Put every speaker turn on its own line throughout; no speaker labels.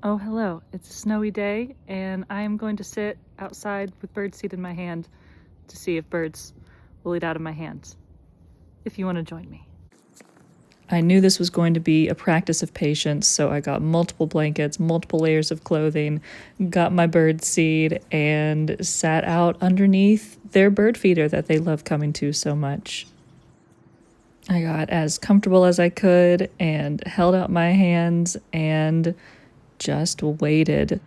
Oh, hello. It's a snowy day, and I am going to sit outside with birdseed in my hand to see if birds will eat out of my hands. If you want to join me. I knew this was going to be a practice of patience, so I got multiple blankets, multiple layers of clothing, got my bird seed, and sat out underneath their bird feeder that they love coming to so much. I got as comfortable as I could and held out my hands and just waited.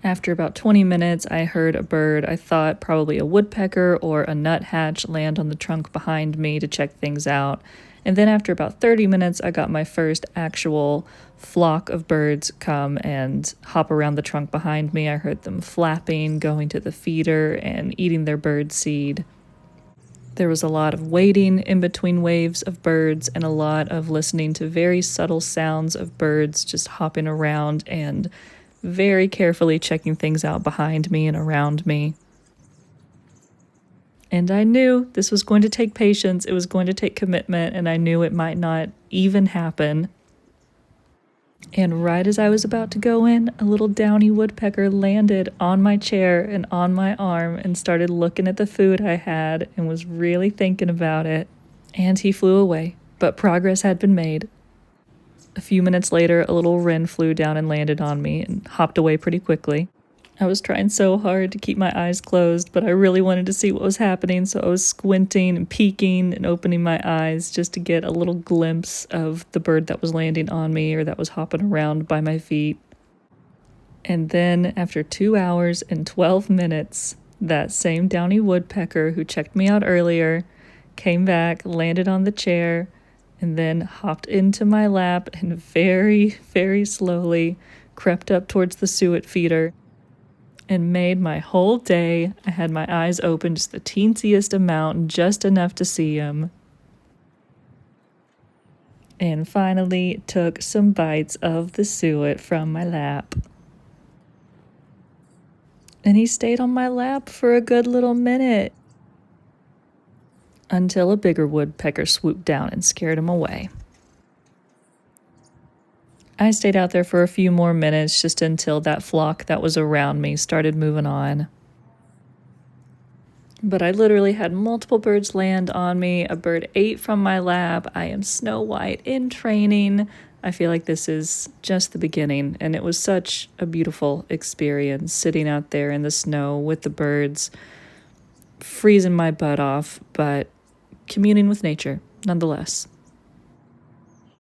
After about 20 minutes, I heard a bird, I thought probably a woodpecker or a nuthatch, land on the trunk behind me to check things out. And then after about 30 minutes, I got my first actual flock of birds come and hop around the trunk behind me. I heard them flapping, going to the feeder, and eating their bird seed. There was a lot of waiting in between waves of birds and a lot of listening to very subtle sounds of birds just hopping around and very carefully checking things out behind me and around me. And I knew this was going to take patience, it was going to take commitment, and I knew it might not even happen. And right as I was about to go in, a little downy woodpecker landed on my chair and on my arm and started looking at the food I had and was really thinking about it. And he flew away, but progress had been made. A few minutes later, a little wren flew down and landed on me and hopped away pretty quickly. I was trying so hard to keep my eyes closed, but I really wanted to see what was happening, so I was squinting and peeking and opening my eyes just to get a little glimpse of the bird that was landing on me or that was hopping around by my feet. And then, after 2 hours and 12 minutes, that same downy woodpecker who checked me out earlier came back, landed on the chair, and then hopped into my lap and very, very slowly crept up towards the suet feeder and made my whole day. I had my eyes open just the teensiest amount, just enough to see him. And finally took some bites of the suet from my lap. And he stayed on my lap for a good little minute until a bigger woodpecker swooped down and scared him away. I stayed out there for a few more minutes just until that flock that was around me started moving on. But I literally had multiple birds land on me. A bird ate from my lap. I am Snow White in training. I feel like this is just the beginning, and it was such a beautiful experience sitting out there in the snow with the birds, freezing my butt off, but communing with nature nonetheless.